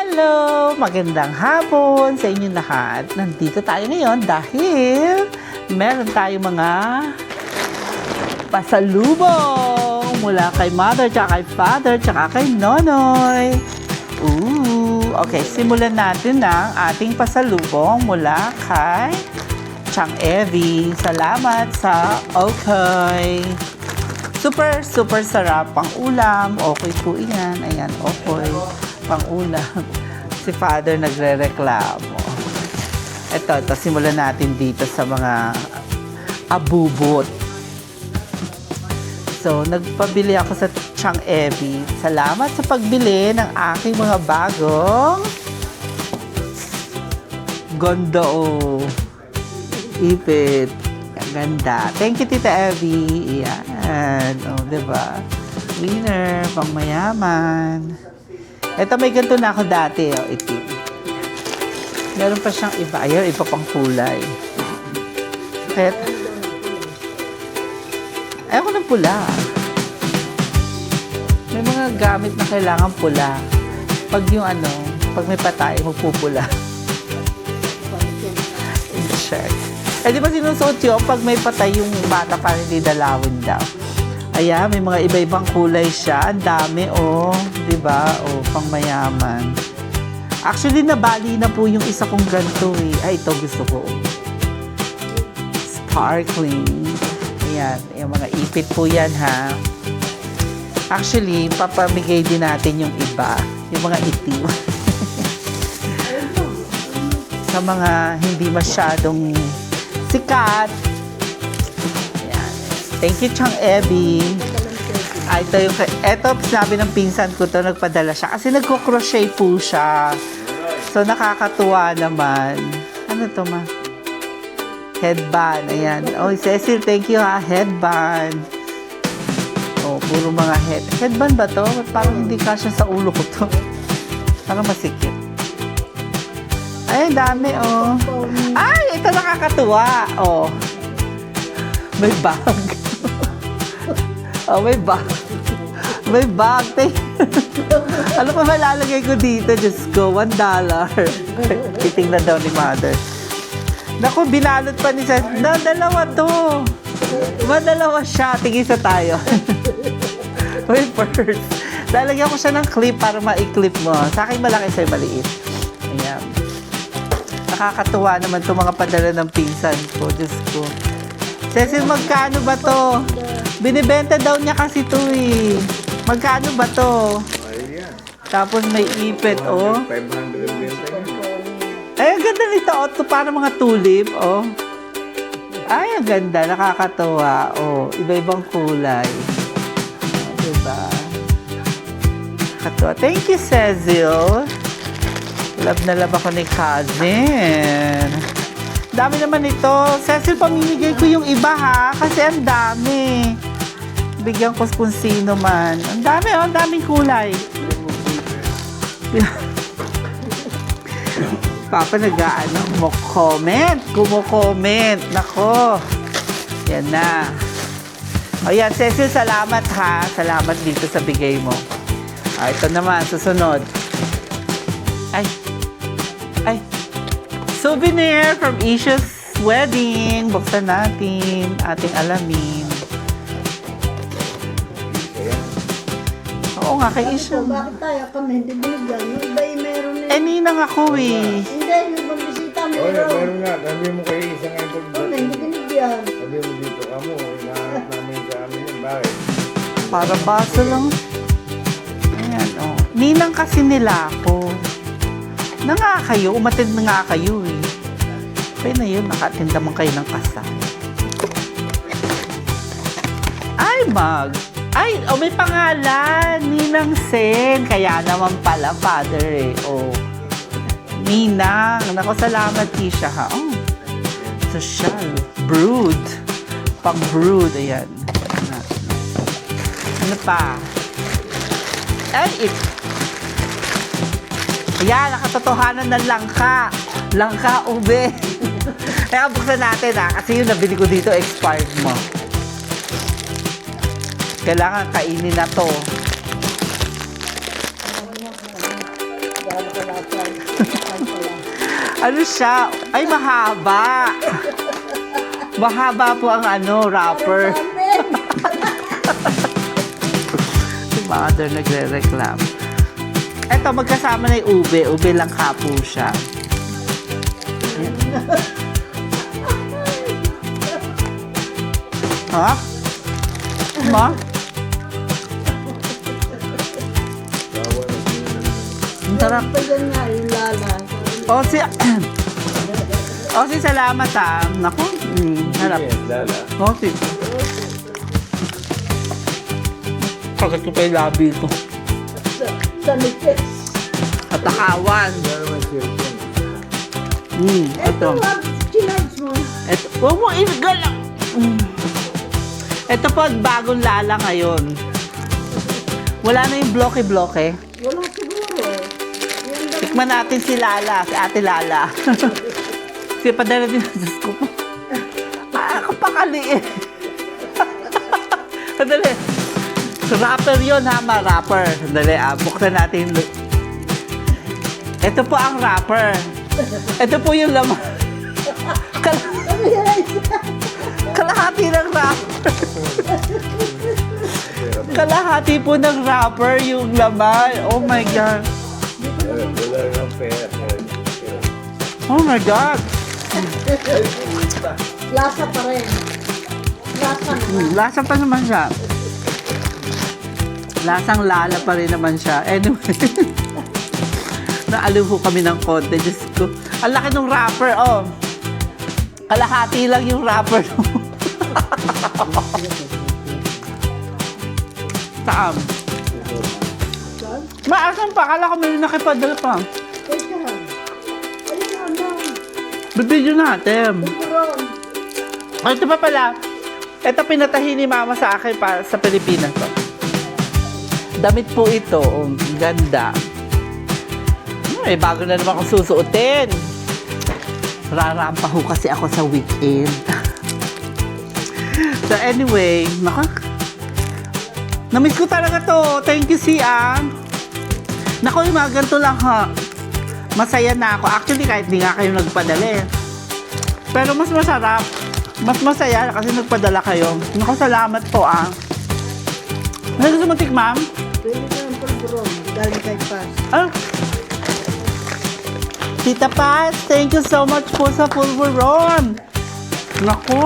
Hello! Magandang hapon sa inyo lahat. Nandito tayo ngayon dahil meron tayong mga pasalubong mula kay Mother, tsaka kay Father, tsaka kay Nonoy. Okay, simulan natin ang ating pasalubong mula kay Chang Evie. Salamat sa okay. Super sarap pang ulam. Okay po yan. Ayan, okay. Pang ulam. Si Father nagre-reklamo. Ito, simulan natin dito sa mga abubot. So, nagpabili ako sa Chang Evie. Salamat sa pagbili ng aking mga bagong gondo ipit. Ang ganda. Thank you, Tita Evie. Ayan. O, diba? Winner, pang mayaman. Ito, may ganito na ako dati. O, itim. Meron pa siyang iba. Ayan, iba pang kulay. Kaya, ayaw ko ng pula. May mga gamit na kailangan pula. Pag yung pag may patay, magpupula. Check. Eh, di ba sinusuot yun pag may patay yung bata para hindi dalawin daw? Ayan, may mga iba-ibang kulay siya. Ang dami, Di ba? Pang mayaman. Actually, nabali na po yung isa kong ganito eh. Ay, ito gusto ko. Sparkling. Ayan, yung mga ipit po yan, ha? Actually, papamigay din natin yung iba. Yung mga itim. Sa mga hindi masyadong sikat. Ayan. Thank you, Chang Evie. Ito, sinabi ng pinsan ko to, nagpadala siya. Kasi nagko-crochet po siya. So, nakakatuwa naman. Ano to, ma? Headband. Ayan. Cecil, thank you, ha. Headband. Puro mga headband ba to? Parang hindi kasya sa ulo ko to. Parang masikip. Ay, dami, Ay, ito nakakatuwa. May bag. May bag. May bag. Ano pa malalagay ko dito? Diyos ko, $1. Titingnan daw ni Mother. Naku, binalot pa ni Seth. Dalawa to. Dalawa siya. Tigisa tayo. May purse. Lalagyan ko siya ng clip para ma-clip mo. Sa akin malaki, sa'yo maliit. Ayan. Nakakatuwa naman itong mga padala ng pinsan ko. Diyos ko. Cecil, magkano ba to? Binibenta daw niya kasi to eh. Magkano ba to? Tapos may ipit, 500 Ay, ang ganda nito, to para mga tulip, Ay, ang ganda. Nakakatuwa, Iba-ibang kulay. Diba? Nakakatuwa. Thank you, Cecil. Love na love ako ni cousin. Dami naman ito. Cecil, pamimigay ko yung iba, ha? Kasi ang dami. Bigyan ko kung sino man. Ang dami, ang daming kulay. Papa kumukomment. Nako. Yan na. Ayan, Cecil, salamat, ha? Salamat dito sa bigay mo. Ito naman, susunod. Ay. Souvenir from Isha's wedding. Buksan natin. Ating alamin. Oo nga, kay Isha. Bakit tayo kami hindi binigyan? Yung iba meron na. Ninang ako eh. Hindi, may pambisita meron. meron nga. Sabi mo kay isang Kami hindi binigyan. Sabi mo dito ka mo. Hinahanap namin sa amin yun. Bakit? Para baso lang. Ayan, Ninang kasi nila ako. Na nga kayo, umatid na nga kayo eh. Kaya na yun, nakatinda man kayo ng kasal. Ay, may pangalan. Ninang Sen. Kaya naman pala, Father eh. Ninang. Naku, salamat, Tisha, ha? Social. Brood. Pang-brood. Ayan. Ano pa? Ay, Ayan, nakatotohanan ng langka. Langka, ube. Kaya buksan natin, ha? Kasi yung nabili ko dito, expired mo. Kailangan kainin na to. Ay, pala. Ano siya? Ay, mahaba. Mahaba po ang wrapper. Amen. Si mother nagre-reclam. Eto, magkasama na yung ube. Ube lang kapo siya. Ayan. Ha? Ma? Ang sarap. Pa yan nga yung lala. O si salamat ha. Naku, harap. Yes, lala. O si. Kagat ko pa yung labi ko. Sa nipis. At takawan. Wala naman cellphone. Ito, Ito. chinage mo. Ito. Huwag mo ilgalang. Ito po, bagong lala ngayon. Wala na yung bloke-bloke. Wala siguro. Yan daw. Tikman natin si Lala, si Ate Lala. Kasi padala din ang Diyos ko. Ako pakaliit. Sandali. Rapper yun ha, rapper. Sandali, buksan natin. Ito po ang rapper. Ito po yung laman. Ano yan? Kalahati ng rapper. Kalahati po ng rapper yung laman. Oh my God. Wala nang pera. Oh my God. Lasa pa rin. Lasa naman. Lasa pa naman siya. Lasang lala pa rin naman siya. Anyway. Naaliw ho kami ng konti. Diyos ko. Ang laki ng rapper, oh. Kalahati lang yung rapper. Saan? Maasan pa? Kala ko may nakipadal pa. Teka. Ay, ano? Bibidyo natin. Buron. Ay, ito pa pala. Ito pinatahi ni Mama sa akin para sa Pilipinas. Oh. Damit po ito. Oh, ganda. Ay, bago na naman akong susuotin. Rarampa ho kasi ako sa weekend. So anyway, namiss ko talaga to. Thank you, Sian. Naku, yung mga ganito lang ha. Masaya na ako. Actually, kahit di nga kayo nagpadala. Pero mas masarap. Mas masaya kasi nagpadala kayo. Naku, salamat po Ano gusto mo tikmam? Pwede ka ng pulburon. Galing kay Paz. Tita Paz, thank you so much po sa pulburon. Naku,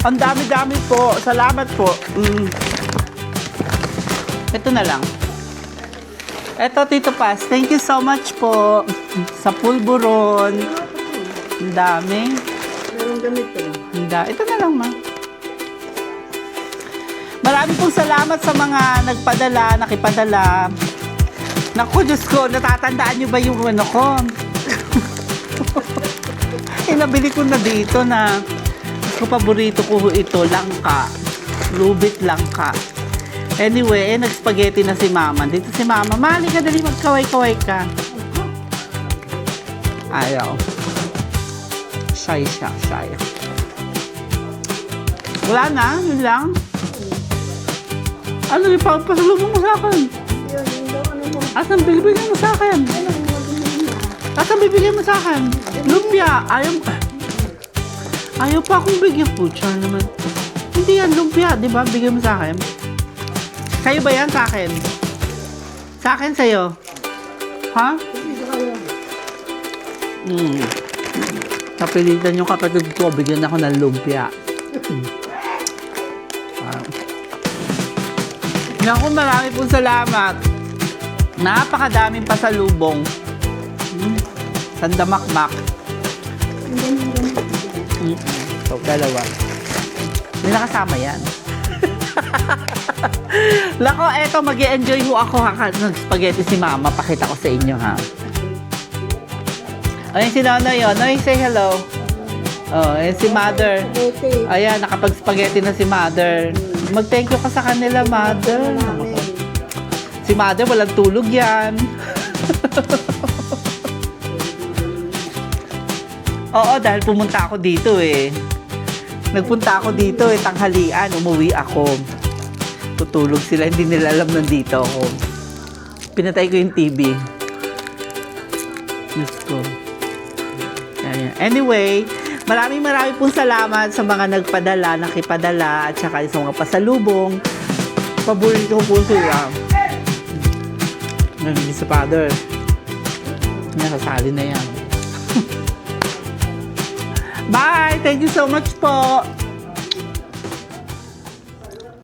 ang dami-dami po. Salamat po. Ito na lang. Ito, Tito Paz, thank you so much po sa pulburon. Ang dami. Merong ganito. Ito na lang, ma. Marami pong salamat sa mga nagpadala, nakipadala. Naku, Diyos ko, natatandaan niyo ba yung ano ko? Nabili ko na dito na paborito ko ito, langka. Lubit langka. Anyway, nag-spaghetti na si Mama. Dito si Mama, mali ka, dali magkaway-kaway ka. Ayaw. Shy siya, shy. Wala na, yun lang. Ano, pasalubong mo sa akin? Yun, yung daw ano mo. Asan bibigyan mo sa akin? Ano, magiging na. Asan bibigyan mo sa akin? Lumpia. Ayaw pa akong bigyan po. Siya naman. Hindi yan, lumpia. Di ba? Bigyan mo sa akin. Sa'yo ba yan? Sa akin? Sa akin, sa'yo. Ha? Hindi sa kayo. Kapilitan yung kapatid ko. Bigyan ako ng lumpia. Naku, marami pong salamat. Napakadaming pasalubong. Sandamakmak. So, dalawa. May nakasama yan. Lako, eto, mag-i-enjoy ho ako nag-spaghetti si Mama. Pakita ko sa inyo, ha. Ayun si Nonoy, yun. Noy, say hello. Oh, ayun si Mother. Ayan, nakapag-spaghetti na si Mother. Mag-thank you ka sa kanila, Mother. Si Mother, walang tulog yan. Oo, dahil pumunta ako dito eh. Nagpunta ako dito eh, tanghalian, umuwi ako. Tutulog sila, hindi nila alam nandito ako. Pinatay ko yung TV. Diyos ko. Ayan. Anyway, maraming pong salamat sa mga nagpadala, nakipadala, at saka sa mga pasalubong. Paborito ko po sila. Hindi sa father. Nasasali na yan. Bye! Thank you so much po!